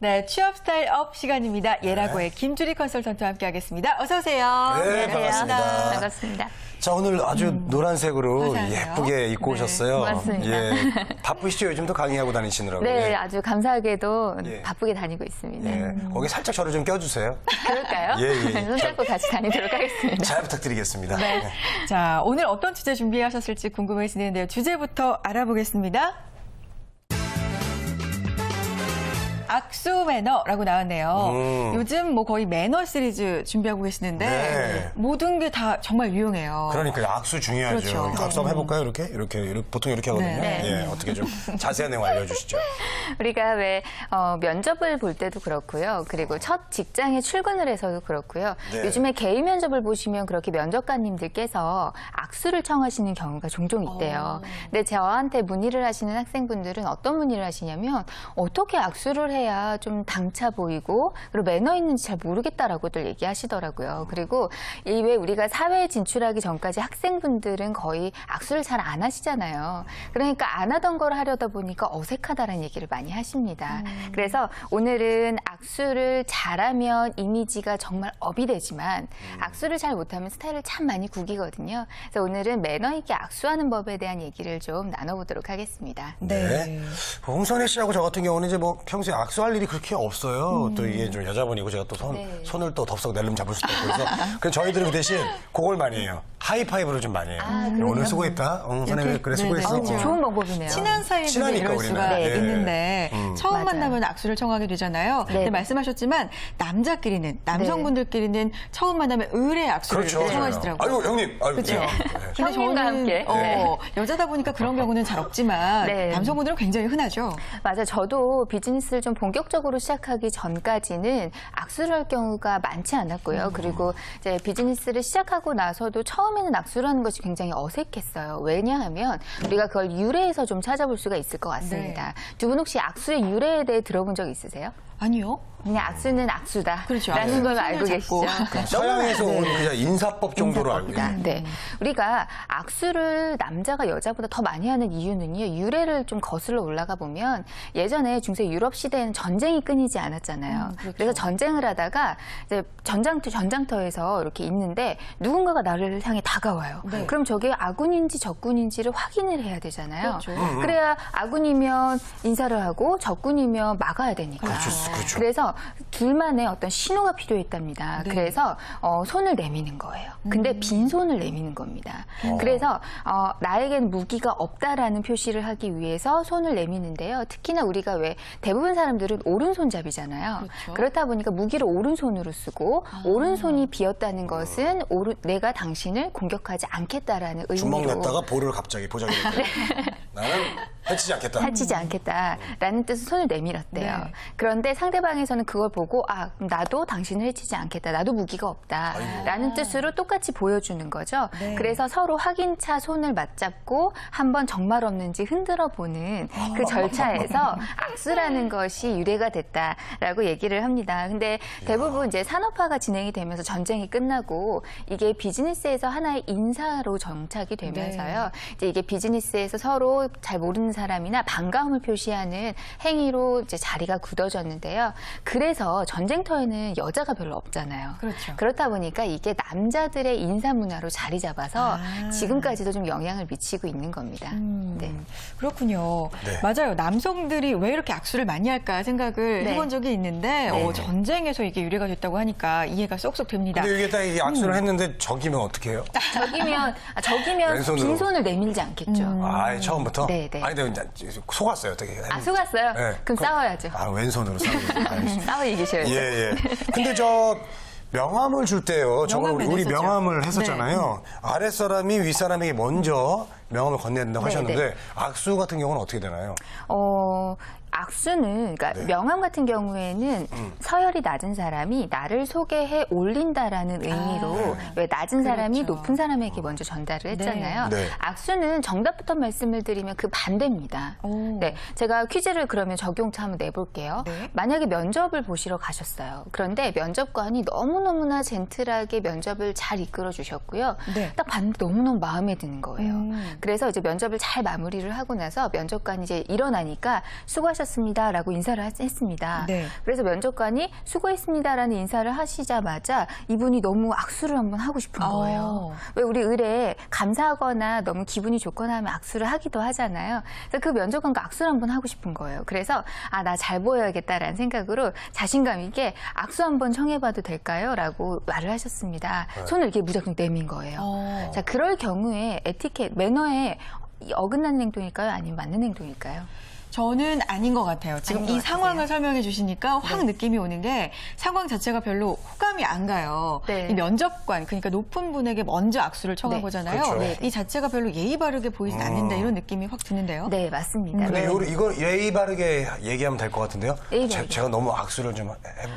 네, 취업 스타일 업 시간입니다. 예라고의 김주리 컨설턴트와 함께하겠습니다. 어서 오세요. 네, 반갑습니다. 반갑습니다. 자, 오늘 아주 노란색으로 화사하네요. 예쁘게 입고 네, 오셨어요. 맞습니다. 예. 바쁘시죠? 요즘도 강의하고 다니시느라고. 네, 예. 아주 감사하게도 예. 바쁘게 다니고 있습니다. 예. 거기 살짝 저를 좀 껴주세요. 그럴까요? 예, 예. 손잡고 같이 다니도록 하겠습니다. 잘 부탁드리겠습니다. 네. 자, 오늘 어떤 주제 준비하셨을지 궁금해지는데요. 주제부터 알아보겠습니다. 악수 매너라고 나왔네요. 요즘 뭐 거의 매너 시리즈 준비하고 계시는데 네. 모든 게 다 정말 유용해요. 그러니까 악수 중요하죠. 그렇죠. 악수 한번 해볼까요? 이렇게 보통 이렇게 하거든요. 네. 예, 어떻게 좀 자세한 내용 알려주시죠. 우리가 왜 면접을 볼 때도 그렇고요. 그리고 첫 직장에 출근을 해서도 그렇고요. 네. 요즘에 개인 면접을 보시면 그렇게 면접관님들께서 악수를 청하시는 경우가 종종 있대요. 근데 저한테 문의를 하시는 학생분들은 어떤 문의를 하시냐면 어떻게 악수를 해야 좀 당차 보이고 그리고 매너 있는지 잘 모르겠다라고들 얘기하시더라고요. 그리고 이 왜 우리가 사회에 진출하기 전까지 학생분들은 거의 악수를 잘 안 하시잖아요. 그러니까 안 하던 걸 하려다 보니까 어색하다라는 얘기를 많이 하십니다. 그래서 오늘은 악수를 잘하면 이미지가 정말 업이 되지만 악수를 잘 못하면 스타일을 참 많이 구기거든요. 그래서 오늘은 매너 있게 악수하는 법에 대한 얘기를 좀 나눠보도록 하겠습니다. 네. 홍선혜 씨하고 저 같은 경우는 이제 뭐 평소에 악수할 일이 그렇게 없어요. 또 이게 좀 여자분이고 제가 또 손을 또 덥석 낼름 잡을 수도 없고 그래서 그래서 저희들은 그 대신 그걸 많이 해요. 하이파이브를 좀 많이 해요. 오늘 수고했다. 선혜 그래 수고했어. 그렇죠. 좋은 방법이네요. 친한 사이에는 친하니까 이럴 우리는. 수가 네. 있는데 처음 맞아요. 만나면 악수를 청하게 되잖아요. 근데 말씀하셨지만 남자끼리는 남성분들끼리는 처음 만나면 의뢰 악수를 그렇죠. 청하시더라고요. 아이고 형님. 아이고. 그렇죠. 네. 근데 형님과 함께. 네. 여자다 보니까 그런 경우는 잘 없지만 네. 남성분들은 굉장히 흔하죠. 맞아. 저도 비즈니스를 좀 본격적으로 시작하기 전까지는 악수를 할 경우가 많지 않았고요. 그리고 이제 비즈니스를 시작하고 나서도 처음에는 악수를 하는 것이 굉장히 어색했어요. 왜냐하면 우리가 그걸 유래에서 좀 찾아볼 수가 있을 것 같습니다. 두 분 혹시 악수의 유래에 대해 들어본 적 있으세요? 아니요. 그냥 악수는 악수다. 그렇죠. 라는 걸 손을 알고 잡고. 계시죠? 서양에서 온 그냥 인사법 정도로 알고 인사법이다. 있는. 네. 우리가 악수를 남자가 여자보다 더 많이 하는 이유는요. 유래를 좀 거슬러 올라가 보면 예전에 중세 유럽 시대에는 전쟁이 끊이지 않았잖아요. 그렇죠. 그래서 전쟁을 하다가 이제 전장터에서 이렇게 있는데 누군가가 나를 향해 다가와요. 네. 그럼 저게 아군인지 적군인지를 확인을 해야 되잖아요. 그렇죠. 그래야 아군이면 인사를 하고 적군이면 막아야 되니까. 그렇죠. 그래서 둘만의 어떤 신호가 필요했답니다. 네. 그래서 손을 내미는 거예요. 근데 빈손을 내미는 겁니다. 그래서 나에겐 무기가 없다라는 표시를 하기 위해서 손을 내미는데요. 특히나 우리가 왜 대부분 사람들은 오른손잡이잖아요. 그렇죠. 그렇다 보니까 무기를 오른손으로 쓰고 오른손이 비었다는 것은 내가 당신을 공격하지 않겠다라는 주먹 의미로 냈다가 볼을 갑자기 보자기 됐다. 나는 해치지 않겠다. 해치지 않겠다라는 뜻으로 손을 내밀었대요. 네. 그런데 상대방에서는 그걸 보고 나도 당신을 해치지 않겠다. 나도 무기가 없다라는 뜻으로 똑같이 보여주는 거죠. 네. 그래서 서로 확인차 손을 맞잡고 한번 정말 없는지 흔들어 보는 그 절차에서 악수라는 것이 유래가 됐다라고 얘기를 합니다. 근데 대부분 이제 산업화가 진행이 되면서 전쟁이 끝나고 이게 비즈니스에서 하나의 인사로 정착이 되면서요. 이제 이게 비즈니스에서 서로 잘 모르는 사람이나 반가움을 표시하는 행위로 이제 자리가 굳어졌는데요. 그래서 전쟁터에는 여자가 별로 없잖아요. 그렇죠. 그렇다 보니까 이게 남자들의 인사 문화로 자리 잡아서 지금까지도 좀 영향을 미치고 있는 겁니다. 네. 그렇군요. 네. 맞아요. 남성들이 왜 이렇게 악수를 많이 할까 생각을 네. 해본 적이 있는데 전쟁에서 이게 유래가 됐다고 하니까 이해가 쏙쏙 됩니다. 근데 이게 딱 이게 악수를 했는데 적이면 어떻게 해요? 적이면 왼손으로. 빈손을 내밀지 않겠죠. 아예 처음부터? 네, 네. 아니, 근데 속았어요, 어떻게. 속았어요? 네. 그럼 싸워야죠. 왼손으로 싸우고. 싸워 이기셔야죠. 예. 근데 명함을 줄 때요. 저걸 명함을 우리 냈었죠. 명함을 했었잖아요. 아랫사람이 윗사람에게 먼저 명함을 건네야 된다고 네, 하셨는데 악수 같은 경우는 어떻게 되나요? 악수는, 그러니까 네. 명함 같은 경우에는 서열이 낮은 사람이 나를 소개해 올린다라는 의미로 왜 낮은 사람이 그렇죠. 높은 사람에게 먼저 전달을 했잖아요. 네. 악수는 정답부터 말씀을 드리면 그 반대입니다. 오. 네, 제가 퀴즈를 그러면 적용차 한번 내볼게요. 네. 만약에 면접을 보시러 가셨어요. 그런데 면접관이 너무너무나 젠틀하게 면접을 잘 이끌어 주셨고요. 네. 딱 봤는데 너무너무 마음에 드는 거예요. 그래서 이제 면접을 잘 마무리를 하고 나서 면접관이 이제 일어나니까 수고하셨습니다. 수고하셨습니다라고 인사를 했습니다. 네. 그래서 면접관이 수고했습니다라는 인사를 하시자마자 이분이 너무 악수를 한번 하고 싶은 거예요. 왜 우리 의뢰에 감사하거나 너무 기분이 좋거나 하면 악수를 하기도 하잖아요. 그래서 그 면접관과 악수를 한번 하고 싶은 거예요. 그래서 나 잘 보여야겠다라는 생각으로 자신감 있게 악수 한번 청해봐도 될까요? 라고 말을 하셨습니다. 손을 이렇게 무작정 내민 거예요. 자, 그럴 경우에 에티켓, 매너에 어긋나는 행동일까요? 아니면 맞는 행동일까요? 저는 아닌 것 같아요. 지금 아닌 이 것 상황을 같으세요? 설명해 주시니까 확 느낌이 오는 게 상황 자체가 별로 호감이 안 가요. 네. 이 면접관, 그러니까 높은 분에게 먼저 악수를 청한 네. 거잖아요. 그렇죠. 네. 이 자체가 별로 예의 바르게 보이진 않는다 이런 느낌이 확 드는데요. 네, 맞습니다. 근데 네. 이거 예의 바르게 얘기하면 될 것 같은데요. 예의 바르게. 제가 너무 악수를 좀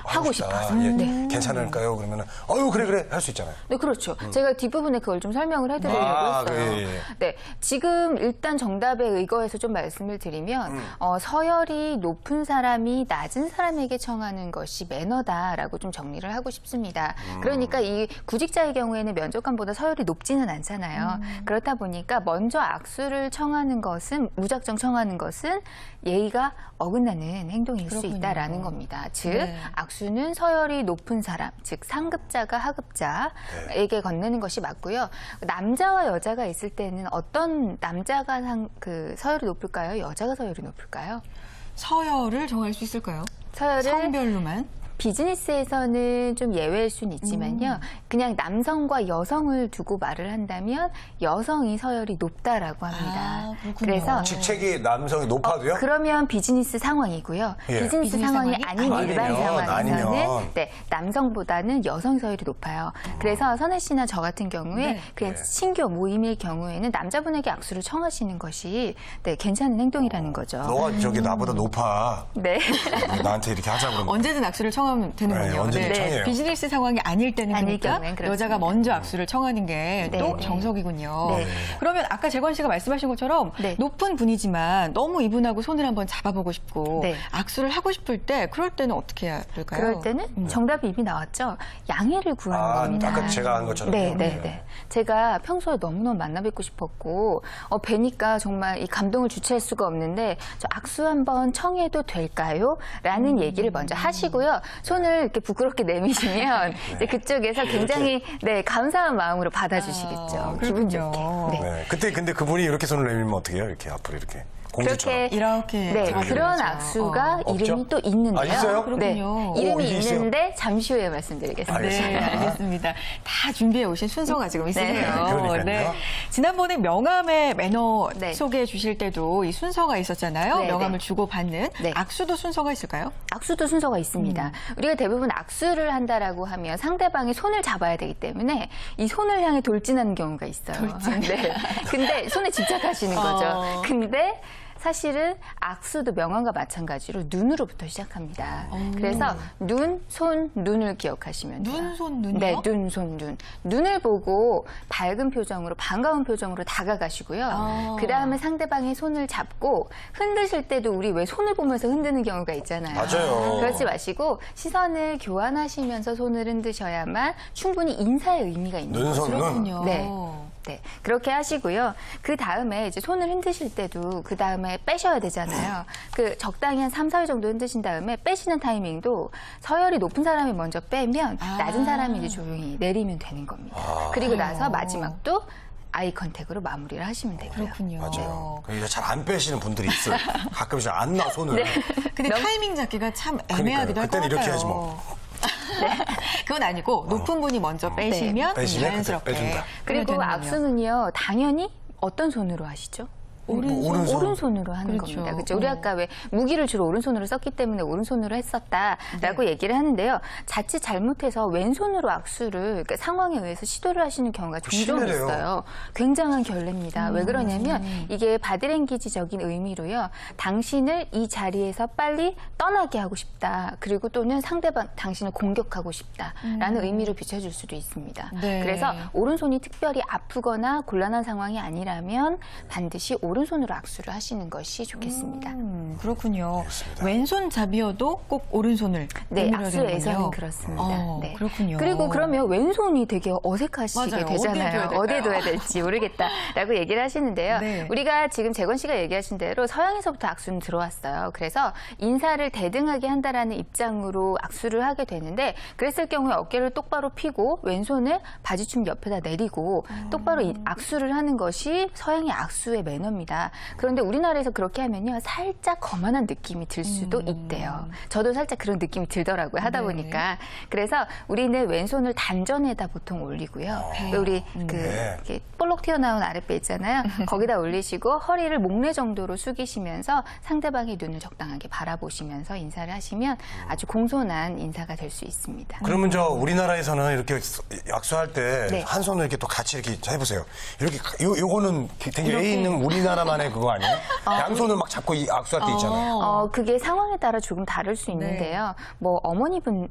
하고 싶다. 싶어서. 예, 네. 괜찮을까요? 그러면은 그래 할 수 있잖아요. 네, 그렇죠. 제가 뒷부분에 그걸 좀 설명을 해드리려고 했어요. 예. 네, 지금 일단 정답에 의거해서 좀 말씀을 드리면 서열이 높은 사람이 낮은 사람에게 청하는 것이 매너다라고 좀 정리를 하고 싶습니다. 그러니까 이 구직자의 경우에는 면접관보다 서열이 높지는 않잖아요. 그렇다 보니까 먼저 악수를 청하는 것은 무작정 청하는 것은 예의가 어긋나는 행동일 수 그렇군요. 있다라는 겁니다. 즉 네. 악수는 서열이 높은 사람, 즉 상급자가 하급자에게 건네는 것이 맞고요. 남자와 여자가 있을 때는 어떤 남자가 서열이 높을까요? 여자가 서열이 높을까요? 서열을 정할 수 있을까요? 서열을 성별로만? 비즈니스에서는 좀 예외일 수는 있지만요. 그냥 남성과 여성을 두고 말을 한다면 여성이 서열이 높다라고 합니다. 그렇군요. 그래서 직책이 남성이 높아도요? 그러면 비즈니스 상황이고요. 예. 비즈니스 비즈니스 상황이 상황이 아닌 일반 아니면, 상황에서는 아니면. 네, 남성보다는 여성 서열이 높아요. 그래서 선혜 씨나 저 같은 경우에 네. 그냥 네. 신규 모임일 경우에는 남자분에게 악수를 청하시는 것이 괜찮은 행동이라는 거죠. 너가 저기 나보다 높아. 네. 나한테 이렇게 하자 그러면. 언제든 악수를 청하면 되는군요. 네, 언제든 청해요. 비즈니스 상황이 아닐 때는 아닐 그러니까 경우엔 그렇습니다. 여자가 먼저 악수를 청하는 게 또 네. 정석이군요. 네. 그러면 아까 재권 씨가 말씀하신 것처럼 네. 높은 분이지만 너무 이분하고 손을 한번 잡아보고 싶고 네. 악수를 하고 싶을 때 그럴 때는 어떻게 해야 될까요? 그럴 때는 정답이 이미 나왔죠. 양해를 구하는 겁니다. 아까 제가 한 것처럼. 네. 제가 평소에 너무너무 만나 뵙고 싶었고 뵈니까 정말 이 감동을 주체할 수가 없는데 저 악수 한번 청해도 될까요? 라는 얘기를 먼저 하시고요. 손을 이렇게 부끄럽게 내미시면 이제 그쪽에서 굉장히 감사한 마음으로 받아주시겠죠. 기분 그렇군요. 좋게. 네. 네. 그때 근데 그분이 이렇게 손을 내밀면 어떻게 해요? 이렇게 앞으로 이렇게. 공주처럼. 이렇게 네, 잡아줘야죠. 그런 악수가 없죠? 이름이 또 있는데요. 아, 있어요? 네, 그렇군요. 이름이 이게 있어요? 있는데 잠시 후에 말씀드리겠습니다. 네, 알겠습니다. 다 준비해 오신 순서가 지금 있으세요. 그러니까요. 지난번에 명함의 매너 네. 소개해 주실 때도 이 순서가 있었잖아요. 네, 명함을 네. 주고받는. 네. 악수도 순서가 있을까요? 악수도 순서가 있습니다. 우리가 대부분 악수를 한다라고 하면 상대방의 손을 잡아야 되기 때문에 이 손을 향해 돌진하는 경우가 있어요. 네. 근데 손에 집착하시는 거죠. 근데 사실은 악수도 명언과 마찬가지로 눈으로부터 시작합니다. 그래서 눈, 손, 눈을 기억하시면 돼요. 눈, 손, 눈이요? 네, 눈, 손, 눈. 눈을 보고 밝은 표정으로, 반가운 표정으로 다가가시고요. 그 다음에 상대방의 손을 잡고 흔드실 때도 우리 왜 손을 보면서 흔드는 경우가 있잖아요. 맞아요. 그렇지 마시고 시선을 교환하시면서 손을 흔드셔야만 충분히 인사의 의미가 있는 눈, 거죠. 손, 눈. 그렇군요. 네, 그렇게 하시고요. 그 다음에 이제 손을 흔드실 때도 그 다음에 빼셔야 되잖아요. 그 적당히 한 3, 4회 정도 흔드신 다음에 빼시는 타이밍도 서열이 높은 사람이 먼저 빼면 낮은 사람이 이제 조용히 내리면 되는 겁니다. 그리고 나서 마지막도 아이 컨택으로 마무리를 하시면 되고요. 그렇군요. 맞아요. 그러니까 잘 안 빼시는 분들이 있어요. 가끔씩 안 놔, 손을. 근데 타이밍 잡기가 참 애매하기도 할 것 그때는 같아요. 이렇게 해야지 뭐. 그건 아니고 높은 분이 먼저 빼시면 빼시면 자연스럽게. 그때 빼준다. 그리고 그러면 되는군요. 악수는요, 당연히 어떤 손으로 하시죠? 오른손. 오른손으로 하는 그렇죠. 겁니다. 그렇죠? 우리 아까 왜 무기를 주로 오른손으로 썼기 때문에 오른손으로 했었다라고 얘기를 하는데요. 자칫 잘못해서 왼손으로 악수를 그러니까 상황에 의해서 시도를 하시는 경우가 종종 심해요. 있어요. 굉장한 결례입니다. 왜 그러냐면 이게 바디랭귀지적인 의미로요. 당신을 이 자리에서 빨리 떠나게 하고 싶다. 그리고 또는 상대방 당신을 공격하고 싶다라는 의미로 비춰줄 수도 있습니다. 네. 그래서 오른손이 특별히 아프거나 곤란한 상황이 아니라면 반드시 오른손으로 악수를 하시는 것이 좋겠습니다. 그렇군요. 알겠습니다. 왼손잡이여도 꼭 오른손을 네, 내밀어야 악수에서는 되는군요. 그렇습니다. 네. 그렇군요. 그리고 그러면 왼손이 되게 어색하시게 맞아요. 되잖아요. 어디에 어디에 둬야 될지 모르겠다라고 얘기를 하시는데요. 네. 우리가 지금 재건 씨가 얘기하신 대로 서양에서부터 악수는 들어왔어요. 그래서 인사를 대등하게 한다라는 입장으로 악수를 하게 되는데 그랬을 경우에 어깨를 똑바로 펴고 왼손을 바지춤 옆에다 내리고 똑바로 악수를 하는 것이 서양의 악수의 매너입니다. 그런데 우리나라에서 그렇게 하면요. 살짝 거만한 느낌이 들 수도 있대요. 저도 살짝 그런 느낌이 들더라고요. 하다 네. 보니까. 그래서 우리는 왼손을 단전에다 보통 올리고요. 우리 네. 이렇게 볼록 튀어나온 아랫배 있잖아요. 거기다 올리시고 허리를 목내 정도로 숙이시면서 상대방의 눈을 적당하게 바라보시면서 인사를 하시면 아주 공손한 인사가 될 수 있습니다. 그러면 우리나라에서는 이렇게 악수할 때 네. 한 손을 이렇게 또 같이 이렇게 자, 해보세요. 이렇게 요거는 되게 예의 있는 우리나라만의 그거 아니에요? 양손을 막 잡고 악수할 때 있잖아요. 그게 상황에 따라 조금 다를 수 있는데요. 뭐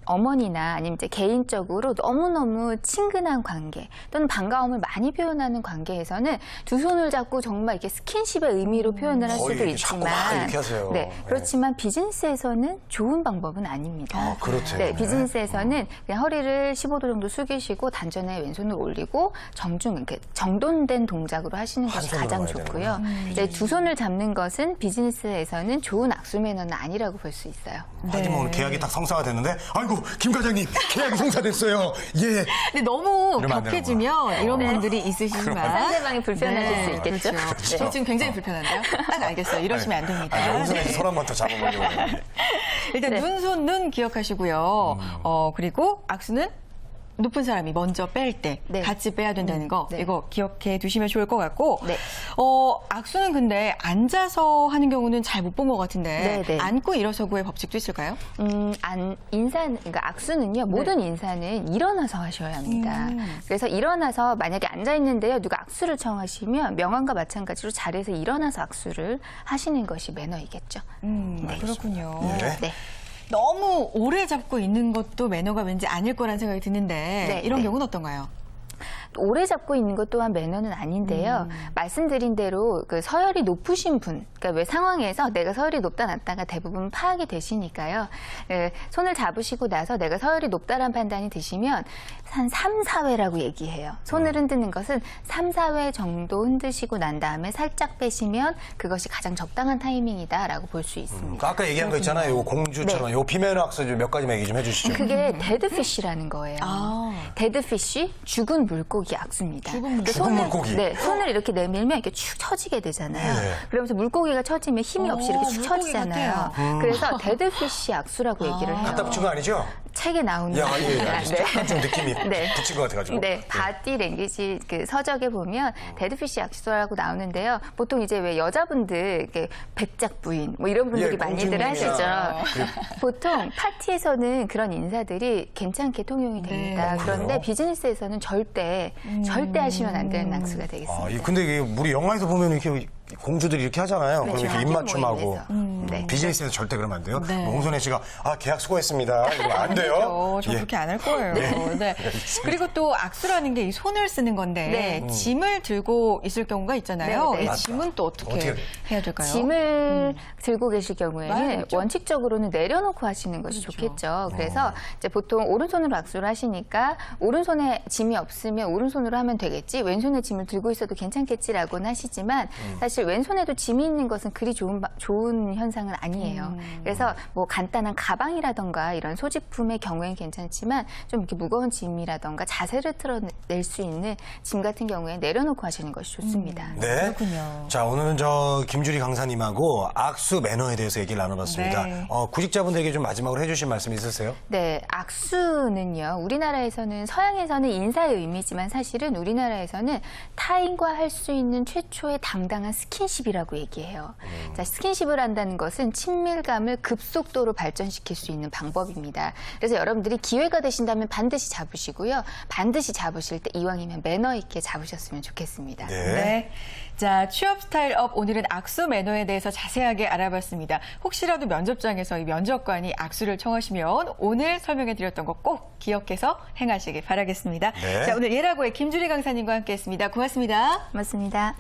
어머니나 아니면 이제 개인적으로 너무너무 친근한 관계 또는 반가움을 많이 표현하는 관계에서는 두 손을 잡고 정말 이렇게 스킨십의 의미로 표현을 할 거의 수도 이렇게 잡고 막 있지만, 이렇게 하세요. 네, 그렇지만 비즈니스에서는 좋은 방법은 아닙니다. 그렇대요. 네, 비즈니스에서는 그냥 허리를 15도 정도 숙이시고 단전에 왼손을 올리고 이렇게 정돈된 동작으로 하시는 것이 손으로 가장 해야 좋고요. 이제 두 손을 잡는 것은 비즈니스에서는 좋은 악수 매너는 아니라고 볼 수 있어요. 하지만 오늘 계약이 딱 성사가 됐는데 아이고 김 과장님 계약이 성사됐어요. 예. 근데 너무 이러면 안 격해지면 이런 분들이 있으시지만 상대방이 불편하실 수 있겠죠. 그렇죠. 네. 저 지금 굉장히 불편한데요. 딱 알겠어요. 이러시면 안 됩니다. 영상에서 손 한 번 더 잡아보려고 했는데. 일단 네. 눈, 손, 눈 기억하시고요. 그리고 악수는 높은 사람이 먼저 뺄 때 네. 같이 빼야 된다는 거 네. 이거 기억해 두시면 좋을 것 같고 네. 악수는 근데 앉아서 하는 경우는 잘 못 본 것 같은데 네, 네. 앉고 일어서고의 법칙도 있을까요? 그러니까 악수는요, 모든 인사는 일어나서 하셔야 합니다. 그래서 일어나서 만약에 앉아있는데요, 누가 악수를 청하시면 명함과 마찬가지로 자리에서 일어나서 악수를 하시는 것이 매너이겠죠. 그렇군요. 네. 네. 너무 오래 잡고 있는 것도 매너가 왠지 아닐 거라는 생각이 드는데 네, 이런 네. 경우는 어떤가요? 오래 잡고 있는 것 또한 매너는 아닌데요. 말씀드린 대로 그 서열이 높으신 분, 그러니까 왜 상황에서 내가 서열이 높다 낮다가 대부분 파악이 되시니까요. 손을 잡으시고 나서 내가 서열이 높다라는 판단이 드시면 한 3, 4회라고 얘기해요. 손을 흔드는 것은 3, 4회 정도 흔드시고 난 다음에 살짝 빼시면 그것이 가장 적당한 타이밍이다라고 볼 수 있습니다. 아까 얘기한 거 있잖아요. 요 공주처럼 요 피메노 악수 몇 가지만 얘기 좀 해주시죠. 그게 데드피쉬라는 거예요. 데드피쉬, 죽은 물고기 악수입니다. 죽은 죽은 물고기. 네, 손을 이렇게 내밀면 이렇게 축 처지게 되잖아요. 네. 그러면서 물고기가 처지면 힘이 없이 이렇게 축 물고기 처지잖아요. 그래서 데드피쉬 악수라고 얘기를 해요. 갖다 붙인 거 아니죠? 책에 나오는 야, 예, 겁니다. 알겠습니다. 약간 좀 느낌이 네. 붙인 것 같아가지고. 네, 바디 랭귀지 그 서적에 보면 데드피쉬 악수라고 나오는데요. 보통 이제 왜 여자분들 이렇게 백작 부인 뭐 이런 분들이 예, 많이들 하시죠. 공주님이나. 보통 파티에서는 그런 인사들이 괜찮게 통용이 됩니다. 네. 그런데 그래요? 비즈니스에서는 절대 하시면 안 되는 악수가 되겠습니다. 근데 이게 우리 영화에서 보면 이렇게 공주들이 이렇게 하잖아요. 그럼 이렇게 파티 입맞춤하고. 모임에서. 네. 비즈니스에서 절대 그러면 안 돼요. 네. 뭐 홍선혜 씨가 계약 수고했습니다. 이러면 안 돼요. 저 예. 그렇게 안 할 거예요. 네. 그리고 또 악수라는 게 이 손을 쓰는 건데 네. 짐을 들고 있을 경우가 있잖아요. 네, 네. 이 맞다. 짐은 또 어떻게 해야 될까요? 짐을 들고 계실 경우에는 맞죠. 원칙적으로는 내려놓고 하시는 것이 좋겠죠. 그래서 이제 보통 오른손으로 악수를 하시니까 오른손에 짐이 없으면 오른손으로 하면 되겠지, 왼손에 짐을 들고 있어도 괜찮겠지라고는 하시지만 사실 왼손에도 짐이 있는 것은 그리 좋은 현상은 아니에요. 그래서 뭐 간단한 가방이라던가 이런 소지품의 경우에는 괜찮지만 좀 이렇게 무거운 짐이라던가 자세를 틀어낼 수 있는 짐 같은 경우에 내려놓고 하시는 것이 좋습니다. 네. 그렇군요. 자, 오늘은 김주리 강사님하고 악수 매너에 대해서 얘기를 나눠봤습니다. 네. 구직자분들에게 좀 마지막으로 해주실 말씀 있으세요? 네, 악수는요, 우리나라에서는, 서양에서는 인사의 의미지만 사실은 우리나라에서는 타인과 할 수 있는 최초의 당당한 스킨십이라고 얘기해요. 자, 스킨십을 한다는 것은 친밀감을 급속도로 발전시킬 수 있는 방법입니다. 그래서 여러분들이 기회가 되신다면 반드시 잡으시고요. 반드시 잡으실 때 이왕이면 매너 있게 잡으셨으면 좋겠습니다. 네. 자, 취업 스타일업 오늘은 악수 매너에 대해서 자세하게 알아봤습니다. 혹시라도 면접장에서 이 면접관이 악수를 청하시면 오늘 설명해드렸던 거 꼭 기억해서 행하시길 바라겠습니다. 네. 자, 오늘 예라고의 김주리 강사님과 함께했습니다. 고맙습니다. 고맙습니다.